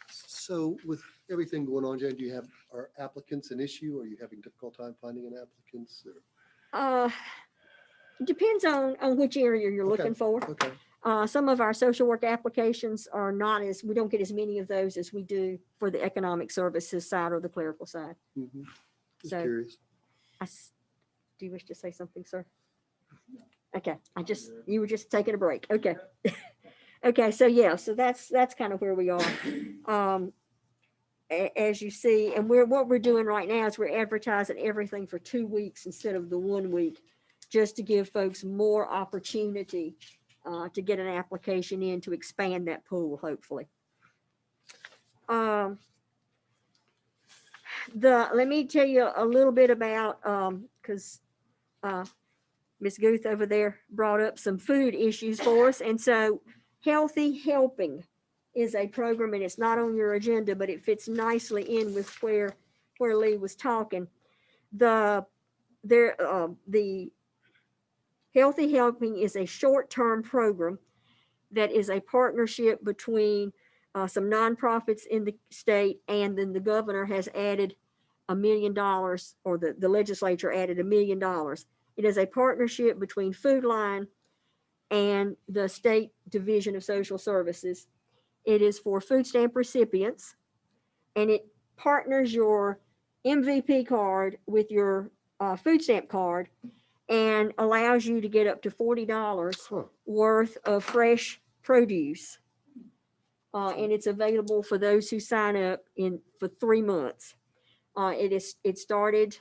So with everything going on, Jan, are applicants an issue? Are you having difficult time finding an applicants? Depends on which area you're looking for. Okay. Some of our social work applications are not we don't get as many of those as we do for the economic services side or the clerical side. Just curious. Do you wish to say something, sir? Okay, you were just taking a break. Okay. Okay, so yeah, so that's kind of where we are. As you see, and what we're doing right now is we're advertising everything for 2 weeks instead of the 1 week, just to give folks more opportunity to get an application in to expand that pool, hopefully. Let me tell you a little bit about, because Ms. Guth over there brought up some food issues for us. And so Healthy Helping is a program, and it's not on your agenda, but it fits nicely in with where Lee was talking. The Healthy Helping is a short-term program that is a partnership between some nonprofits in the state, and then the governor has added $1 million, or the legislature added $1 million. It is a partnership between Food Line and the State Division of Social Services. It is for food stamp recipients, and it partners your MVP card with your food stamp card and allows you to get up to $40 worth of fresh produce. And it's available for those who sign up for 3 months. It started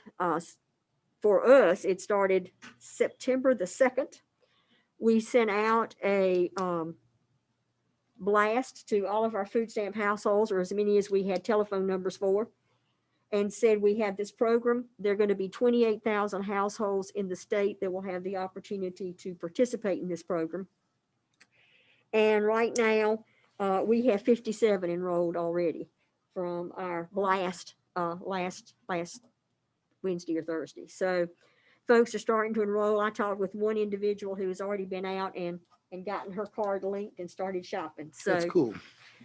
for us. It started September the 2nd. We sent out a blast to all of our food stamp households, or as many as we had telephone numbers for, and said we have this program. There are going to be 28,000 households in the state that will have the opportunity to participate in this program. And right now, we have 57 enrolled already from our last Wednesday or Thursday. So folks are starting to enroll. I talked with one individual who has already been out and gotten her card linked and started shopping. So that's cool.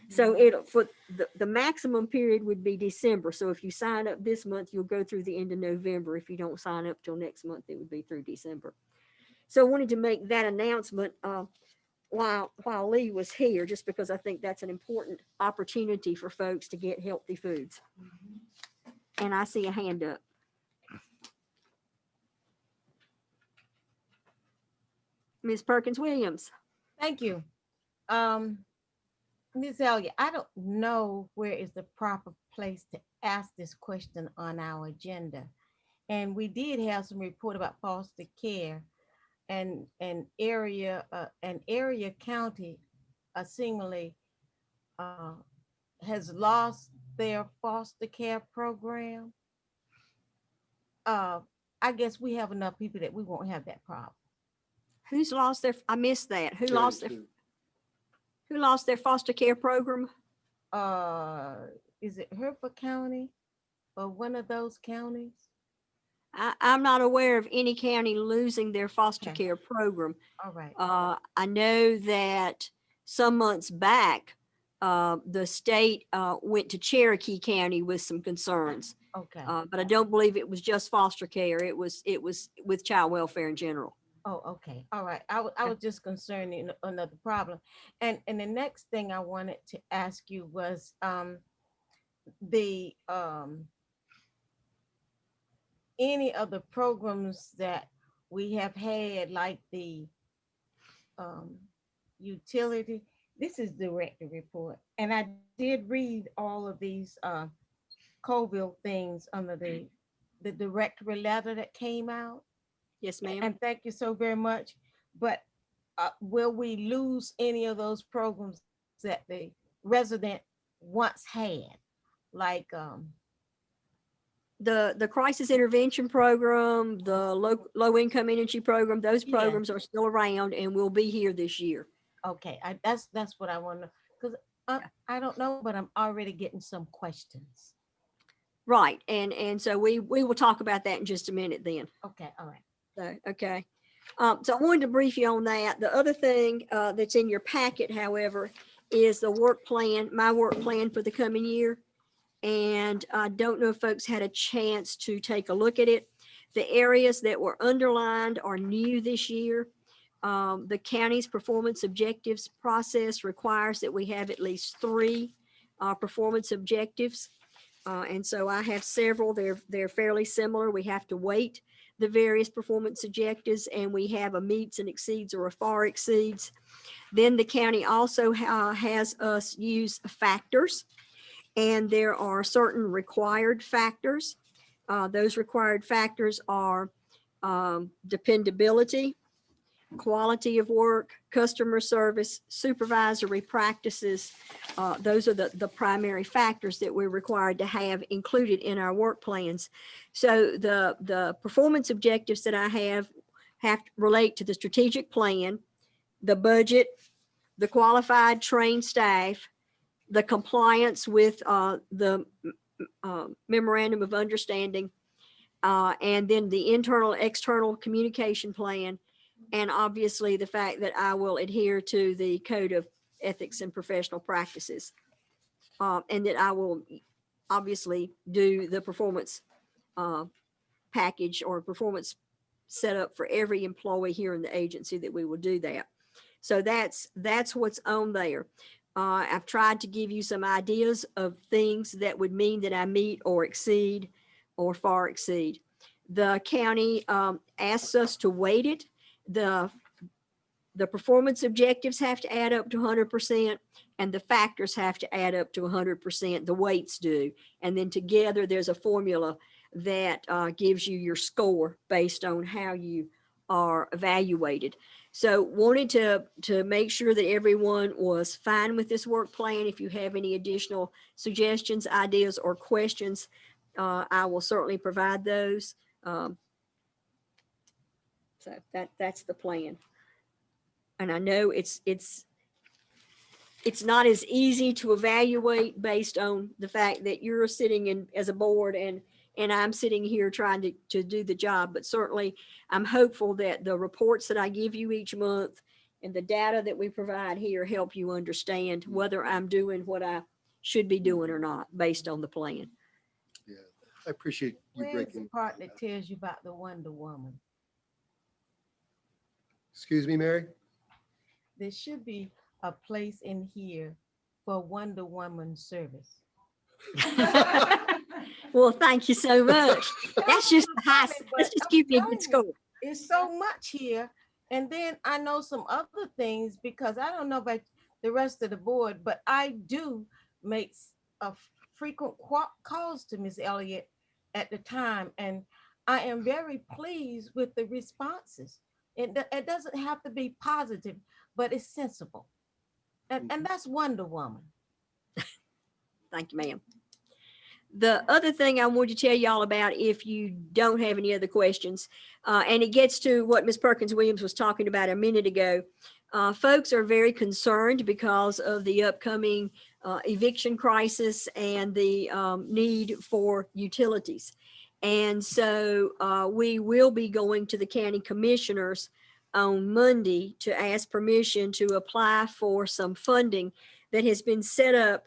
So for the maximum period would be December. So if you sign up this month, you'll go through the end of November. If you don't sign up till next month, it would be through December. So I wanted to make that announcement while Lee was here, just because I think that's an important opportunity for folks to get healthy foods. And I see a hand up. Ms. Perkins Williams. Thank you. Ms. Elliott, I don't know where is the proper place to ask this question on our agenda. And we did have some report about foster care, and an area county seemingly has lost their foster care program. I guess we have enough people that we won't have that problem. Who's lost their, I missed that. Who lost their foster care program? Is it Hereford County or one of those counties? I'm not aware of any county losing their foster Okay. care program. All right. I know that some months back, the state went to Cherokee County with some concerns. Okay. But I don't believe it was just foster care. It was with child welfare in general. Oh, okay. All right. I was just concerned in another problem. And the next thing I wanted to ask you was the any of the programs that we have had, like the utility. This is director report. And I did read all of these Colville things under the directory letter that came out. Yes, ma'am. And thank you so very much. But will we lose any of those programs that the resident once had? Like the crisis intervention program, the low income energy program, those Yeah. programs are still around and will be here this year. okay, that's what I want to, because I don't know, but I'm already getting some questions. Right. And so we will talk about that in just a minute then. Okay, all right. So, okay. So I wanted to brief you on that. The other thing that's in your packet, however, is the work plan, my work plan for the coming year. And I don't know if folks had a chance to take a look at it. The areas that were underlined are new this year. The county's performance objectives process requires that we have at least 3 performance objectives. And so I have several. They're fairly similar. We have to weight the various performance objectives, and we have a meets and exceeds or a far exceeds. Then the county also has us use factors, and there are certain required factors. Those required factors are dependability, quality of work, customer service, supervisory practices. Those are the primary factors that we're required to have included in our work plans. So the performance objectives that I have to relate to the strategic plan, the budget, the qualified trained staff, the compliance with the memorandum of understanding, and then the internal external communication plan, and obviously the fact that I will adhere to the code of ethics and professional practices, and that I will obviously do the performance package or performance setup for every employee here in the agency, that we will do that. So that's what's on there. I've tried to give you some ideas of things that would mean that I meet or exceed or far exceed. The county asks us to weight it. The performance objectives have to add up to 100%, and the factors have to add up to 100%. The weights do. And then together there's a formula that gives you your score based on how you are evaluated. So wanted to make sure that everyone was fine with this work plan. If you have any additional suggestions, ideas, or questions, I will certainly provide those. So that's the plan. And I know it's not as easy to evaluate based on the fact that you're sitting in as a board and I'm sitting here trying to do the job, but certainly I'm hopeful that the reports that I give you each month and the data that we provide here help you understand whether I'm doing what I should be doing or not based on the plan. Yeah, I appreciate you Where's breaking. the part that tells you about the Wonder Woman? Excuse me, Mary? There should be a place in here for Wonder Woman service. Well, thank you so much. That's just the high, let's just give you a good score. It's so much here. And then I know some other things, because I don't know about the rest of the board, but I do make a frequent calls to Miss Elliott at the time. And I am very pleased with the responses. It doesn't have to be positive, but it's sensible. And that's Wonder Woman. Thank you, ma'am. The other thing I want to tell y'all about, if you don't have any other questions, and it gets to what Ms. Perkins Williams was talking about a minute ago, folks are very concerned because of the upcoming eviction crisis and the need for utilities. And so we will be going to the county commissioners on Monday to ask permission to apply for some funding that has been set up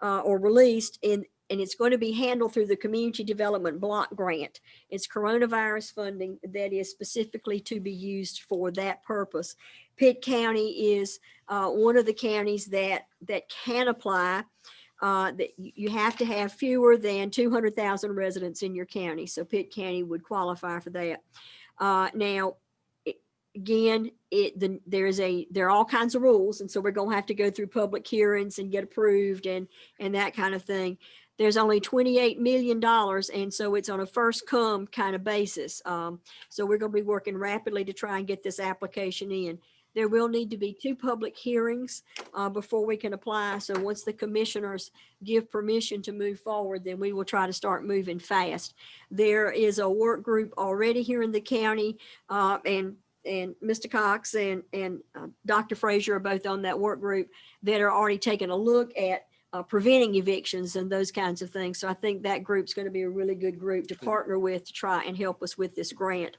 or released and it's going to be handled through the Community Development Block Grant. It's coronavirus funding that is specifically to be used for that purpose. Pitt County is one of the counties that can apply. That you have to have fewer than 200,000 residents in your county. So Pitt County would qualify for that. Now, again, there are all kinds of rules, and so we're going to have to go through public hearings and get approved and that kind of thing. There's only $28 million, and so it's on a first come kind of basis. So we're going to be working rapidly to try and get this application in. There will need to be 2 public hearings before we can apply. So once the commissioners give permission to move forward, then we will try to start moving fast. There is a work group already here in the county, and Mr. Cox and Dr. Frazier are both on that work group that are already taking a look at preventing evictions and those kinds of things. So I think that group's going to be a really good group to partner with to try and help us with this grant.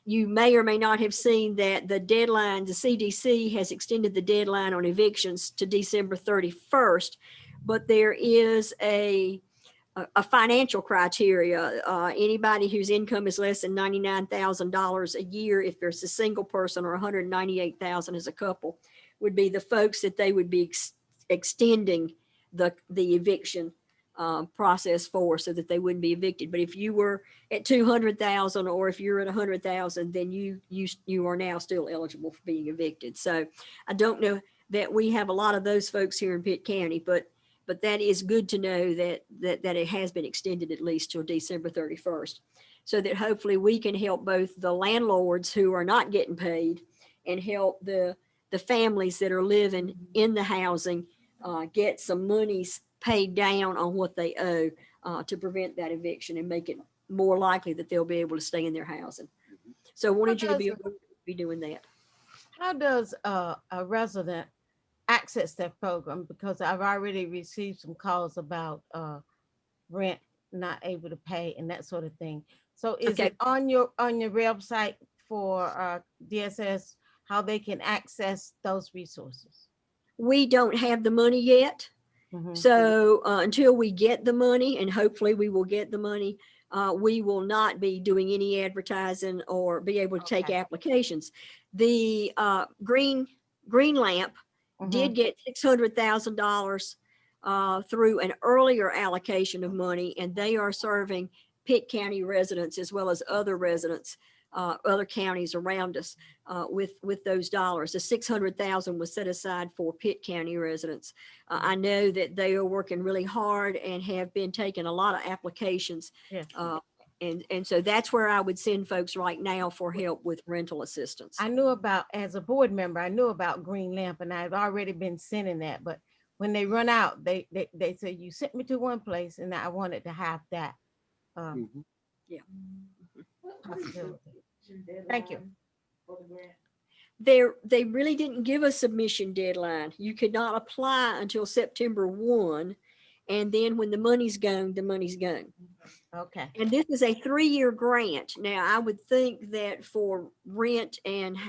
You may or may not have seen that the deadline, the CDC has extended the deadline on evictions to December 31st, but there is a financial criteria. Anybody whose income is less than $99,000 a year, if there's a single person, or $198,000 as a couple, would be the folks that they would be extending the eviction process for, so that they wouldn't be evicted. But if you were at 200,000 or if you're at 100,000, then you are now still eligible for being evicted. So I don't know that we have a lot of those folks here in Pitt County, but that is good to know that it has been extended at least till December 31st, so that hopefully we can help both the landlords who are not getting paid and help the families that are living in the housing get some monies paid down on what they owe to prevent that eviction and make it more likely that they'll be able to stay in their housing. So I wanted you to be doing that. How does a resident access that program? Because I've already received some calls about rent not able to pay and that sort of thing. So is it on your website for DSS how they can access those resources? We don't have the money yet. So until we get the money, and hopefully we will get the money, we will not be doing any advertising or be able to take applications. The Green Lamp did get $600,000 through an earlier allocation of money, and they are serving Pitt County residents as well as other residents, other counties around us with those dollars. The $600,000 was set aside for Pitt County residents. I know that they are working really hard and have been taking a lot of applications. And so that's where I would send folks right now for help with rental assistance. I knew about, as a board member, I knew about Green Lamp, and I've already been sending that, but when they run out, they say, you sent me to one place and I wanted to have that. Thank you. They really didn't give a submission deadline. You could not apply until September 1. And then when the money's gone, the money's gone. Okay. And this is a 3-year grant. Now, I would think that for rent and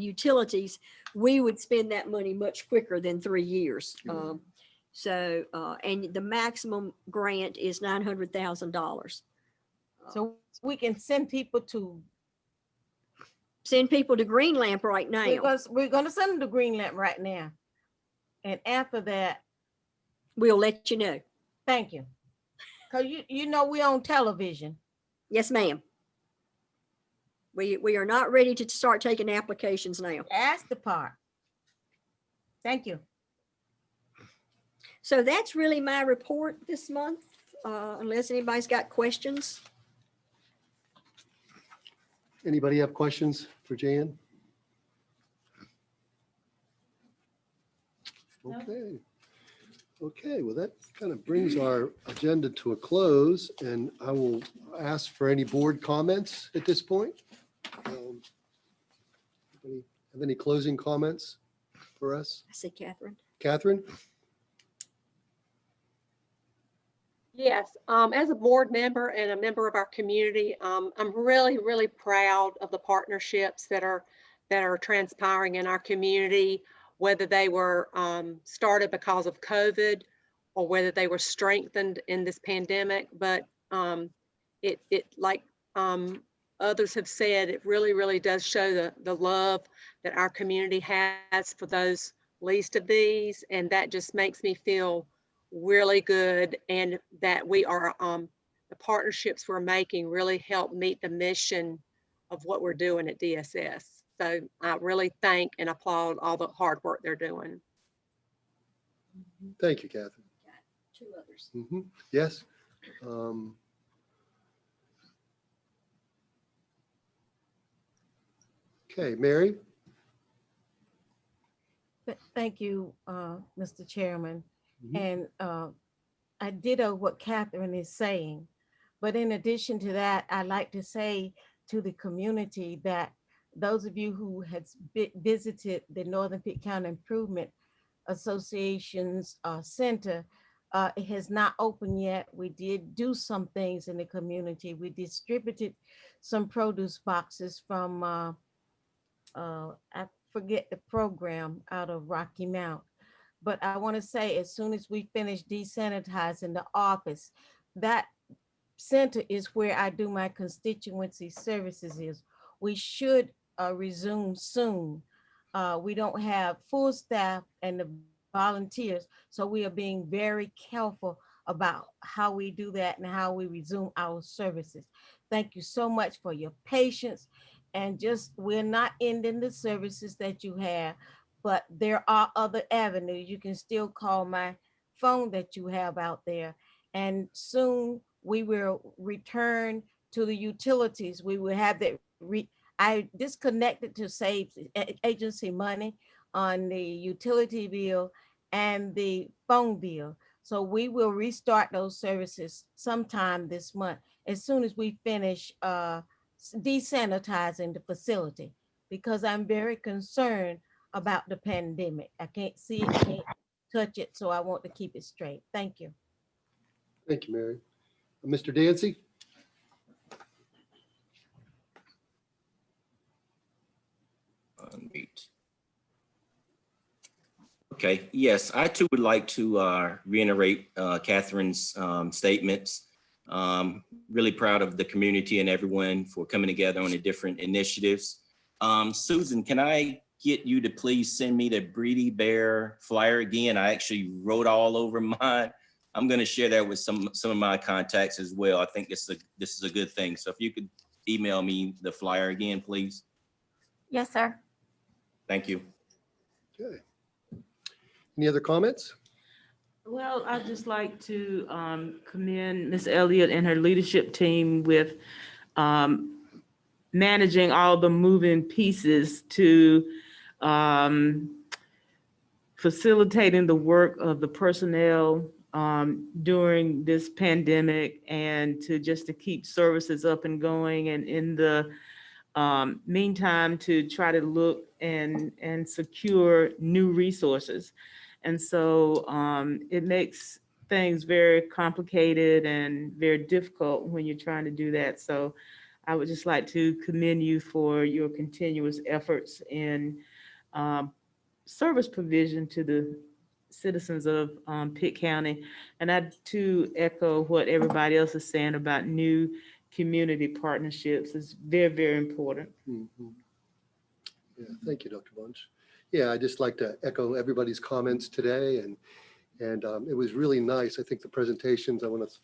utilities, we would spend that money much quicker than 3 years. And the maximum grant is $900,000. So we can send people to Green Lamp right now. We're going to send them to Green Lamp right now. And after that, we'll let you know. Thank you. Because you know we're on television. Yes, ma'am. We are not ready to start taking applications now. That's the part. Thank you. So that's really my report this month, unless anybody's got questions. Anybody have questions for Jan? Okay. Okay, well, that kind of brings our agenda to a close, and I will ask for any board comments at this point. Anybody have any closing comments for us? I see Catherine. Catherine? Yes, as a board member and a member of our community, I'm really, really proud of the partnerships that are transpiring in our community, whether they were started because of COVID or whether they were strengthened in this pandemic. But it like others have said, it really, really does show the love that our community has for those least of these, and that just makes me feel really good, and that we are the partnerships we're making really help meet the mission of what we're doing at DSS. So I really thank and applaud all the hard work they're doing. Thank you, Catherine. Two others. Yes. Okay, Mary. Thank you, Mr. Chairman. And I ditto what Catherine is saying. But in addition to that, I'd like to say to the community that those of you who had visited the Northern Pitt County Improvement Association's center, it has not opened yet. We did do some things in the community. We distributed some produce boxes from, I forget the program out of Rocky Mount. But I want to say, as soon as we finish desanitizing the office, that center is where I do my constituency services is. We should resume soon. We don't have full staff and the volunteers, so we are being very careful about how we do that and how we resume our services. Thank you so much for your patience, and just, we're not ending the services that you have, but there are other avenues. You can still call my phone that you have out there. And soon we will return to the utilities. We will have that. I disconnected to save agency money on the utility bill and the phone bill. So we will restart those services sometime this month, as soon as we finish desanitizing the facility, because I'm very concerned about the pandemic. I can't see it, can't touch it, so I want to keep it straight. Thank you. Thank you, Mary. Mr. Dancy? Unmute. Okay, yes, I too would like to reiterate Catherine's statements. Really proud of the community and everyone for coming together on the different initiatives. Susan, can I get you to please send me the Breedy Bear flyer again? I actually wrote all over mine. I'm going to share that with some of my contacts as well. I think this is a good thing. So if you could email me the flyer again, please. Yes, sir. Thank you. Okay. Any other comments? Well, I'd just like to commend Ms. Elliott and her leadership team with managing all the moving pieces to facilitating the work of the personnel during this pandemic, and to keep services up and going, and in the meantime to try to look and secure new resources. And so it makes things very complicated and very difficult when you're trying to do that. So I would just like to commend you for your continuous efforts in service provision to the citizens of Pitt County. And I too echo what everybody else is saying about new community partnerships. It's very, very important. Yeah, thank you, Dr. Bunch. Yeah, I'd just like to echo everybody's comments today, and it was really nice. I think the presentations, I want to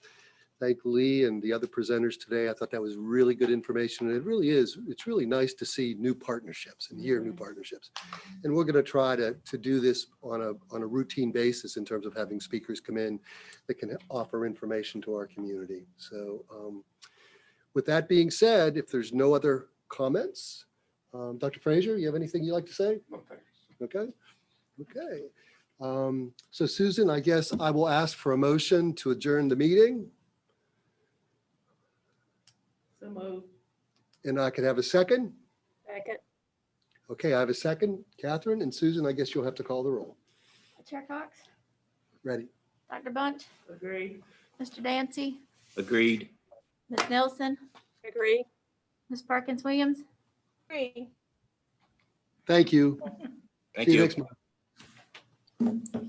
thank Lee and the other presenters today. I thought that was really good information, and it really is. It's really nice to see new partnerships and hear new partnerships. And we're going to try to do this on a routine basis in terms of having speakers come in that can offer information to our community. So with that being said, if there's no other comments, Dr. Frazier, you have anything you'd like to say? No, thanks. Okay. Okay. So Susan, I guess I will ask for a motion to adjourn the meeting. So moved. And I could have a second. Second. Okay, I have a second. Catherine and Susan, I guess you'll have to call the roll. Chair Cox, Ready? Dr. Bunch, Agree. Mr. Dancy, Agreed. Ms. Nelson, Agree. Ms. Perkins Williams. Agree. Thank you. Thank See you you. next month.